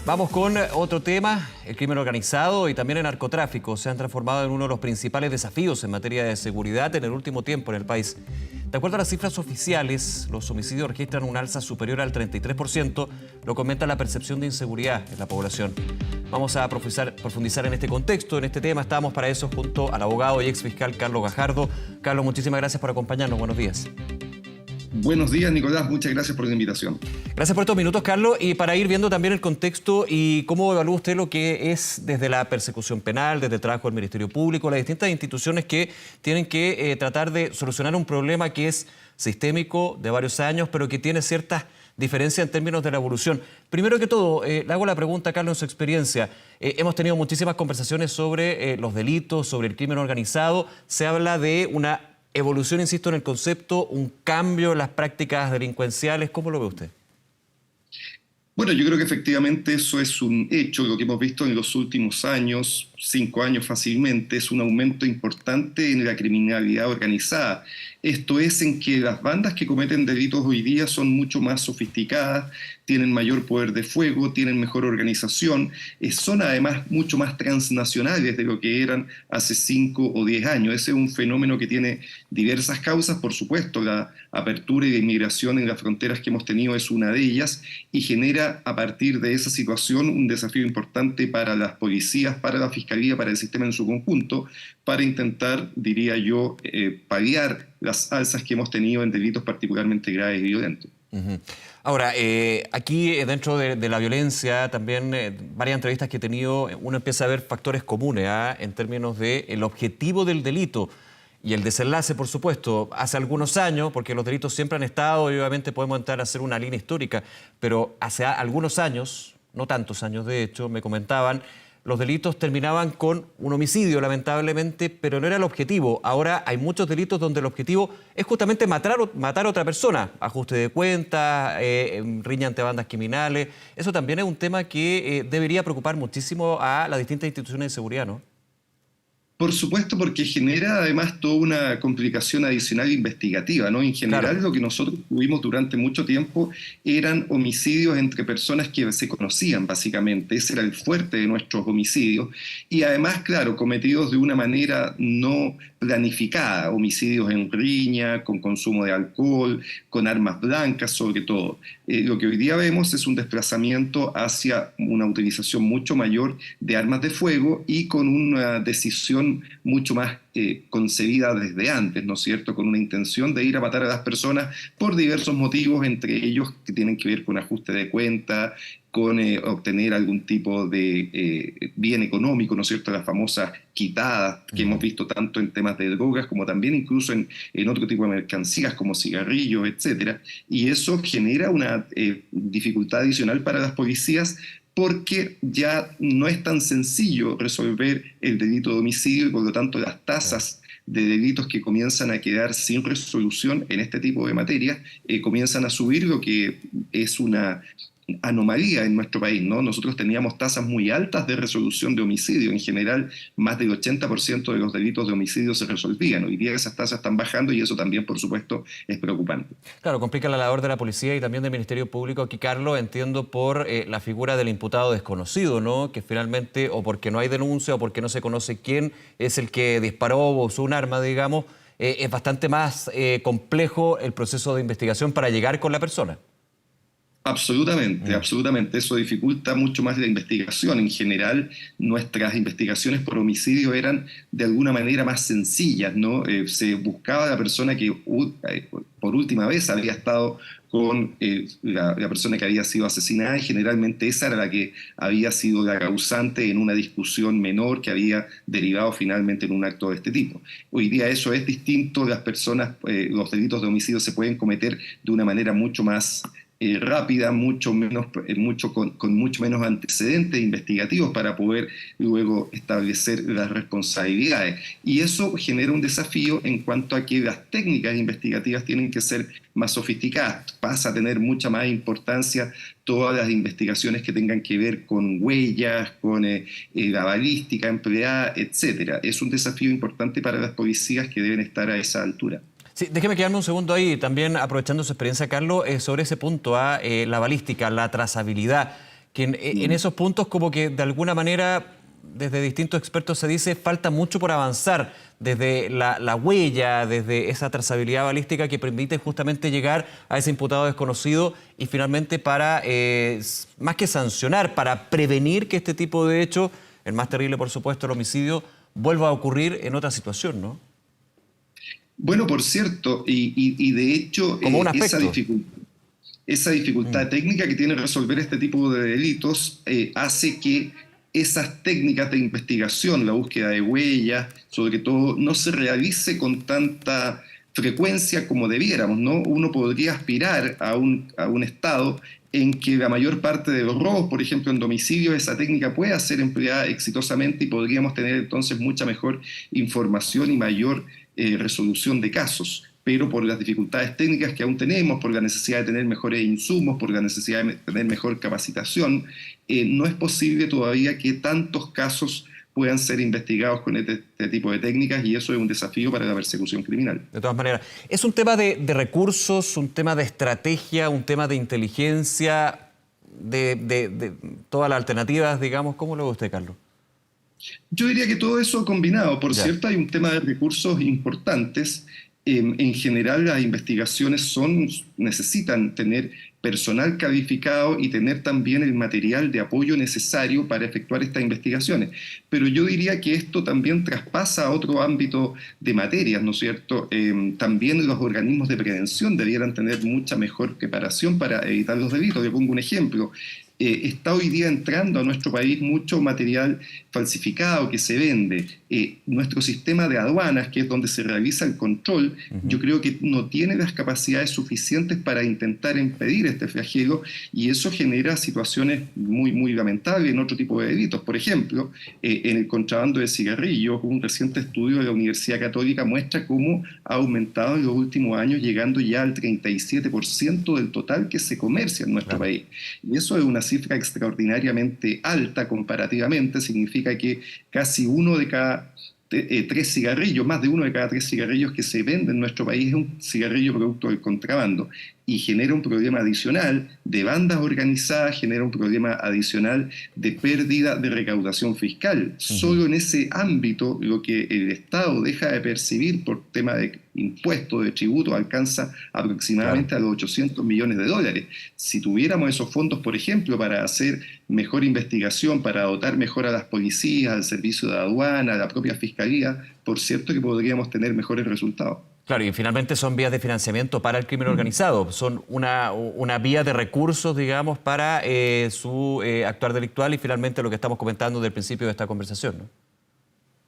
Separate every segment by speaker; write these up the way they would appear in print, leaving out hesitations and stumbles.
Speaker 1: Vamos con otro tema. El crimen organizado y también el narcotráfico se han transformado en uno de los principales desafíos en materia de seguridad en el último tiempo en el país. De acuerdo a las cifras oficiales, los homicidios registran un alza superior al 33%, lo que aumenta la percepción de inseguridad en la población. Vamos a profundizar en este contexto, en este tema. Estamos para eso junto al abogado y exfiscal Carlos Gajardo. Carlos, muchísimas gracias por acompañarnos. Buenos días.
Speaker 2: Buenos días, Nicolás. Muchas gracias por la invitación.
Speaker 1: Gracias por estos minutos, Carlos. Y para ir viendo también el contexto y cómo evalúa usted lo que es desde la persecución penal, desde el trabajo del Ministerio Público, las distintas instituciones que tienen que tratar de solucionar un problema que es sistémico de varios años, pero que tiene ciertas diferencias en términos de la evolución. Primero que todo, le hago la pregunta, Carlos, en su experiencia. Hemos tenido muchísimas conversaciones sobre los delitos, sobre el crimen organizado. Se habla de una evolución, insisto, en el concepto, un cambio en las prácticas delincuenciales. ¿Cómo lo ve usted?
Speaker 2: Bueno, yo creo que efectivamente eso es un hecho. Lo que hemos visto en los últimos años, 5 años fácilmente, es un aumento importante en la criminalidad organizada. Esto es en que las bandas que cometen delitos hoy día son mucho más sofisticadas, tienen mayor poder de fuego, tienen mejor organización, son además mucho más transnacionales de lo que eran hace 5 o 10 años. Ese es un fenómeno que tiene diversas causas. Por supuesto, la apertura y la inmigración en las fronteras que hemos tenido es una de ellas y genera a partir de esa situación un desafío importante para las policías, para la fiscalía, para el sistema en su conjunto, para intentar, diría yo, paliar las alzas que hemos tenido en delitos particularmente graves y violentos.
Speaker 1: Ahora, aquí dentro de la violencia, también varias entrevistas que he tenido, uno empieza a ver factores comunes en términos del objetivo del delito y el desenlace, por supuesto. Hace algunos años, porque los delitos siempre han estado, y obviamente podemos entrar a hacer una línea histórica, pero hace algunos años, no tantos años de hecho, me comentaban, los delitos terminaban con un homicidio, lamentablemente, pero no era el objetivo. Ahora hay muchos delitos donde el objetivo es justamente matar a otra persona. Ajuste de cuentas, riña ante bandas criminales. Eso también es un tema que debería preocupar muchísimo a las distintas instituciones de seguridad, ¿no?
Speaker 2: Por supuesto, porque genera además toda una complicación adicional investigativa, ¿no? En general, claro, lo que nosotros tuvimos durante mucho tiempo eran homicidios entre personas que se conocían, básicamente. Ese era el fuerte de nuestros homicidios. Y además, claro, cometidos de una manera no planificada. Homicidios en riña, con consumo de alcohol, con armas blancas, sobre todo. Lo que hoy día vemos es un desplazamiento hacia una utilización mucho mayor de armas de fuego y con una decisión mucho más concebida desde antes, ¿no es cierto?, con una intención de ir a matar a las personas por diversos motivos, entre ellos que tienen que ver con ajuste de cuenta, con obtener algún tipo de bien económico, ¿no es cierto?, las famosas quitadas que hemos visto tanto en temas de drogas como también incluso en otro tipo de mercancías como cigarrillos, etcétera. Y eso genera una dificultad adicional para las policías, porque ya no es tan sencillo resolver el delito de homicidio y por lo tanto las tasas de delitos que comienzan a quedar sin resolución en este tipo de materias comienzan a subir, lo que es una anomalía en nuestro país, ¿no? Nosotros teníamos tasas muy altas de resolución de homicidio. En general, más del 80% de los delitos de homicidio se resolvían. Hoy día esas tasas están bajando y eso también, por supuesto, es preocupante.
Speaker 1: Claro, complica la labor de la policía y también del Ministerio Público. Aquí, Carlos, entiendo por la figura del imputado desconocido, ¿no? Que finalmente, o porque no hay denuncia o porque no se conoce quién es el que disparó o usó un arma, digamos, es bastante más complejo el proceso de investigación para llegar con la persona.
Speaker 2: Absolutamente, absolutamente. Eso dificulta mucho más la investigación. En general, nuestras investigaciones por homicidio eran de alguna manera más sencillas, ¿no? Se buscaba a la persona que por última vez había estado con la persona que había sido asesinada, y generalmente esa era la que había sido la causante en una discusión menor que había derivado finalmente en un acto de este tipo. Hoy día eso es distinto. Las personas, los delitos de homicidio se pueden cometer de una manera mucho más rápida, con mucho menos antecedentes investigativos para poder luego establecer las responsabilidades. Y eso genera un desafío en cuanto a que las técnicas investigativas tienen que ser más sofisticadas. Pasa a tener mucha más importancia todas las investigaciones que tengan que ver con huellas, con la balística empleada, etc. Es un desafío importante para las policías que deben estar a esa altura.
Speaker 1: Sí, déjeme quedarme un segundo ahí, también aprovechando su experiencia, Carlos, sobre ese punto, la balística, la trazabilidad, que en esos puntos como que de alguna manera desde distintos expertos se dice falta mucho por avanzar, desde la huella, desde esa trazabilidad balística que permite justamente llegar a ese imputado desconocido y finalmente para, más que sancionar, para prevenir que este tipo de hechos, el más terrible por supuesto el homicidio, vuelva a ocurrir en otra situación, ¿no?
Speaker 2: Bueno, por cierto, y de hecho
Speaker 1: Como un aspecto.
Speaker 2: Esa dificultad técnica que tiene resolver este tipo de delitos hace que esas técnicas de investigación, la búsqueda de huellas, sobre todo, no se realice con tanta frecuencia como debiéramos, ¿no? Uno podría aspirar a un estado en que la mayor parte de los robos, por ejemplo, en domicilio, esa técnica pueda ser empleada exitosamente y podríamos tener entonces mucha mejor información y mayor resolución de casos. Pero por las dificultades técnicas que aún tenemos, por la necesidad de tener mejores insumos, por la necesidad de tener mejor capacitación, no es posible todavía que tantos casos puedan ser investigados con este tipo de técnicas y eso es un desafío para la persecución criminal.
Speaker 1: De todas maneras, ¿es un tema de recursos, un tema de estrategia, un tema de inteligencia, de todas las alternativas, digamos? ¿Cómo lo ve usted, Carlos?
Speaker 2: Yo diría que todo eso combinado. Por cierto, hay un tema de recursos importantes. En general, las investigaciones necesitan tener personal calificado y tener también el material de apoyo necesario para efectuar estas investigaciones. Pero yo diría que esto también traspasa a otro ámbito de materias, ¿no es cierto? También los organismos de prevención debieran tener mucha mejor preparación para evitar los delitos. Le pongo un ejemplo. Está hoy día entrando a nuestro país mucho material falsificado que se vende. Nuestro sistema de aduanas, que es donde se realiza el control, yo creo que no tiene las capacidades suficientes para intentar impedir este flagelo y eso genera situaciones muy, muy lamentables en otro tipo de delitos. Por ejemplo, en el contrabando de cigarrillos, un reciente estudio de la Universidad Católica muestra cómo ha aumentado en los últimos años, llegando ya al 37% del total que se comercia en nuestro país. Y eso es una cifra extraordinariamente alta comparativamente, significa que casi uno de cada tres cigarrillos, más de uno de cada tres cigarrillos que se venden en nuestro país es un cigarrillo producto del contrabando y genera un problema adicional de bandas organizadas, genera un problema adicional de pérdida de recaudación fiscal. Solo en ese ámbito lo que el Estado deja de percibir por tema de impuestos, de tributos, alcanza aproximadamente a los 800 millones de dólares. Si tuviéramos esos fondos, por ejemplo, para hacer mejor investigación, para dotar mejor a las policías, al servicio de aduana, a la propia fiscalía, por cierto que podríamos tener mejores resultados.
Speaker 1: Claro, y finalmente son vías de financiamiento para el crimen organizado, son una vía de recursos, digamos, para su actuar delictual y finalmente lo que estamos comentando del principio de esta conversación, ¿no?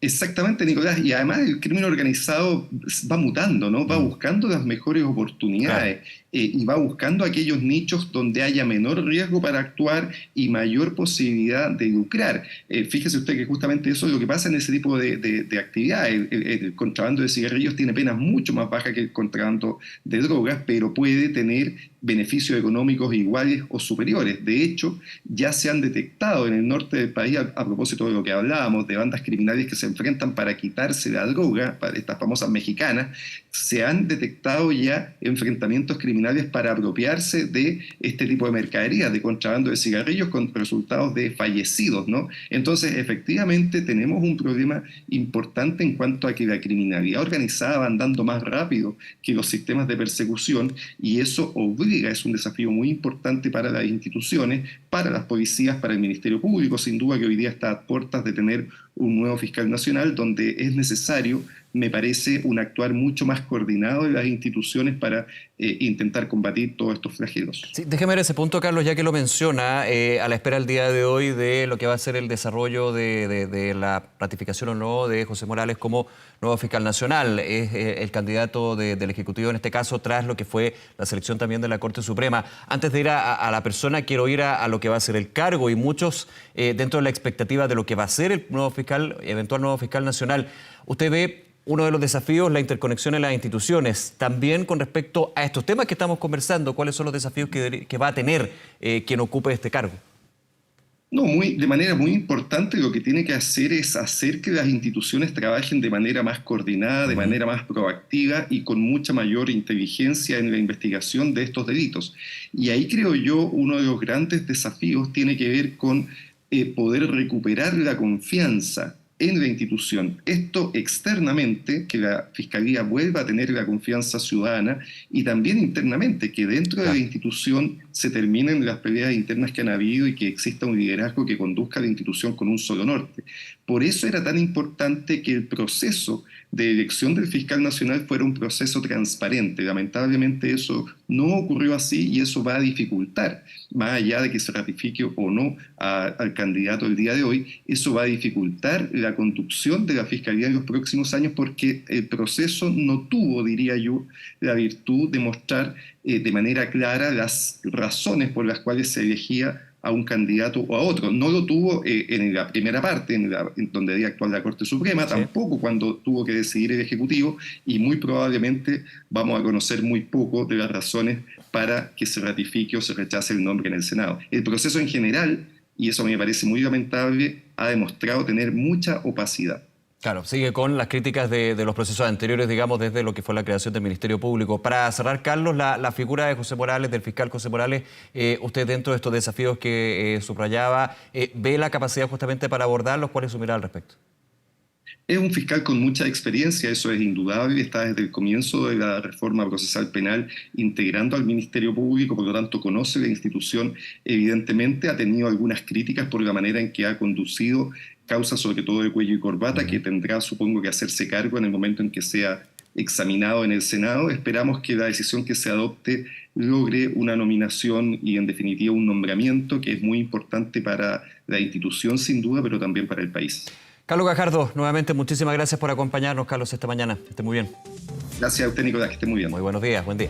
Speaker 2: Exactamente, Nicolás, y además el crimen organizado va mutando, ¿no? Va buscando las mejores oportunidades y va buscando aquellos nichos donde haya menor riesgo para actuar y mayor posibilidad de lucrar. Fíjese usted que justamente eso es lo que pasa en ese tipo de actividades. El contrabando de cigarrillos tiene penas mucho más bajas que el contrabando de drogas, pero puede tener beneficios económicos iguales o superiores. De hecho, ya se han detectado en el norte del país, a propósito de lo que hablábamos, de bandas criminales que se enfrentan para quitarse la droga, para estas famosas mexicanas, se han detectado ya enfrentamientos criminales para apropiarse de este tipo de mercadería, de contrabando de cigarrillos con resultados de fallecidos, ¿no? Entonces, efectivamente, tenemos un problema importante en cuanto a que la criminalidad organizada va andando más rápido que los sistemas de persecución y eso obliga, es un desafío muy importante para las instituciones, para las policías, para el Ministerio Público, sin duda que hoy día está a puertas de tener un nuevo fiscal nacional donde es necesario, me parece, un actuar mucho más coordinado de las instituciones para intentar combatir todos estos flagelos.
Speaker 1: Sí, déjeme ver ese punto, Carlos, ya que lo menciona, a la espera el día de hoy de lo que va a ser el desarrollo de la ratificación o no de José Morales como nuevo fiscal nacional. Es el candidato del Ejecutivo en este caso, tras lo que fue la selección también de la Corte Suprema. Antes de ir a la persona, quiero ir a lo que va a ser el cargo y muchos dentro de la expectativa de lo que va a ser el nuevo fiscal, eventual nuevo fiscal nacional. Usted ve uno de los desafíos, la interconexión en las instituciones. También con respecto a estos temas que estamos conversando, ¿cuáles son los desafíos que va a tener quien ocupe este cargo?
Speaker 2: No, de manera muy importante lo que tiene que hacer es hacer que las instituciones trabajen de manera más coordinada, de
Speaker 1: Ujú.
Speaker 2: manera más proactiva y con mucha mayor inteligencia en la investigación de estos delitos. Y ahí creo yo uno de los grandes desafíos tiene que ver con poder recuperar la confianza en la institución. Esto externamente, que la Fiscalía vuelva a tener la confianza ciudadana, y también internamente, que dentro de la
Speaker 1: Claro.
Speaker 2: institución se terminen las peleas internas que han habido y que exista un liderazgo que conduzca a la institución con un solo norte. Por eso era tan importante que el proceso de elección del fiscal nacional fuera un proceso transparente. Lamentablemente eso no ocurrió así y eso va a dificultar, más allá de que se ratifique o no al candidato el día de hoy, eso va a dificultar la conducción de la Fiscalía en los próximos años porque el proceso no tuvo, diría yo, la virtud de mostrar de manera clara las razones por las cuales se elegía a un candidato o a otro. No lo tuvo en la primera parte, en donde debía actuar la Corte Suprema,
Speaker 1: Sí.
Speaker 2: tampoco cuando tuvo que decidir el Ejecutivo, y muy probablemente vamos a conocer muy poco de las razones para que se ratifique o se rechace el nombre en el Senado. El proceso en general, y eso me parece muy lamentable, ha demostrado tener mucha opacidad.
Speaker 1: Claro, sigue con las críticas de los procesos anteriores, digamos, desde lo que fue la creación del Ministerio Público. Para cerrar, Carlos, la figura de José Morales, del fiscal José Morales, usted dentro de estos desafíos que subrayaba, ¿ve la capacidad justamente para abordarlos? ¿Cuál es su mirada al respecto?
Speaker 2: Es un fiscal con mucha experiencia, eso es indudable, está desde el comienzo de la reforma procesal penal integrando al Ministerio Público, por lo tanto conoce la institución, evidentemente ha tenido algunas críticas por la manera en que ha conducido causas, sobre todo de cuello y corbata, que tendrá, supongo, que hacerse cargo en el momento en que sea examinado en el Senado. Esperamos que la decisión que se adopte logre una nominación y, en definitiva, un nombramiento que es muy importante para la institución, sin duda, pero también para el país.
Speaker 1: Carlos Gajardo, nuevamente muchísimas gracias por acompañarnos, Carlos, esta mañana. Que esté muy bien.
Speaker 2: Gracias a usted, Nicolás, que esté muy bien.
Speaker 1: Muy buenos días, buen día.